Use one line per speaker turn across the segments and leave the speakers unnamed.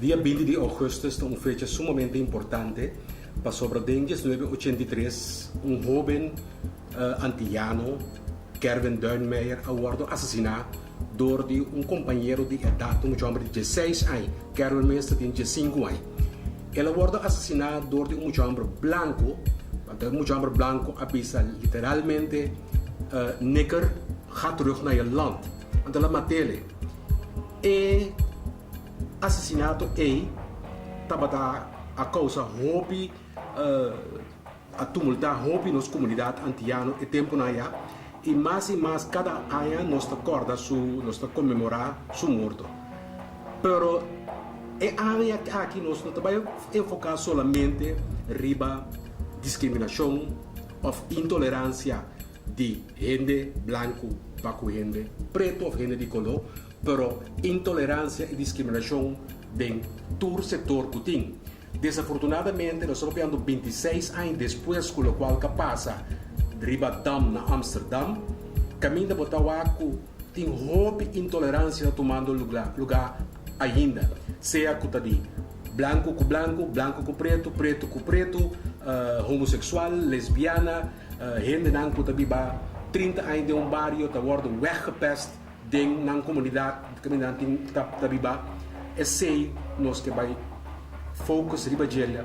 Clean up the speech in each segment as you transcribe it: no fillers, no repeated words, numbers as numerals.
Dia 20 de agosto é uma fecha sumamente importante para sobre 1983, um jovem antiano, Kerwin Duinmeier, awardado assassinado por um companheiro de idade, um jovem de 16 anos. Kerwin Meier tinha 15 anos. Ele awardado assassinado por um jovem branco, um jovem branco avisa literalmente neger gaat terug naar je land. Want ela matele. E assassinato é tabata a causa hobby a tumultar hobby nos comunidade antiano e tempo na ya e mais cada ano nós recorda nós comemorar su morto. Pero área aqui nós não trabalhamos enfocar solamente riba discriminação ou intolerância de gente branco para gente preto ou gente de color, pero intolerância e discriminação em todo o setor que tem. Desafortunadamente, nós estamos vendo 26 anos depois, com o qual que passa Ribadam na Amsterdam, caminho da Botawaco tem roupa e intolerância tomando lugar ainda. Seja que está de branco com branco, branco com preto, preto com preto, homossexual, lesbiana, gente não que está 30 anos de um bairro, está sendo weggepest na comunidade, caminho está viva. É sei nós que vai focus riba dela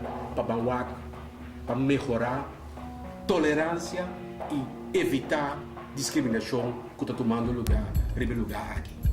para melhorar tolerância e evitar discriminação que está tomando lugar aqui.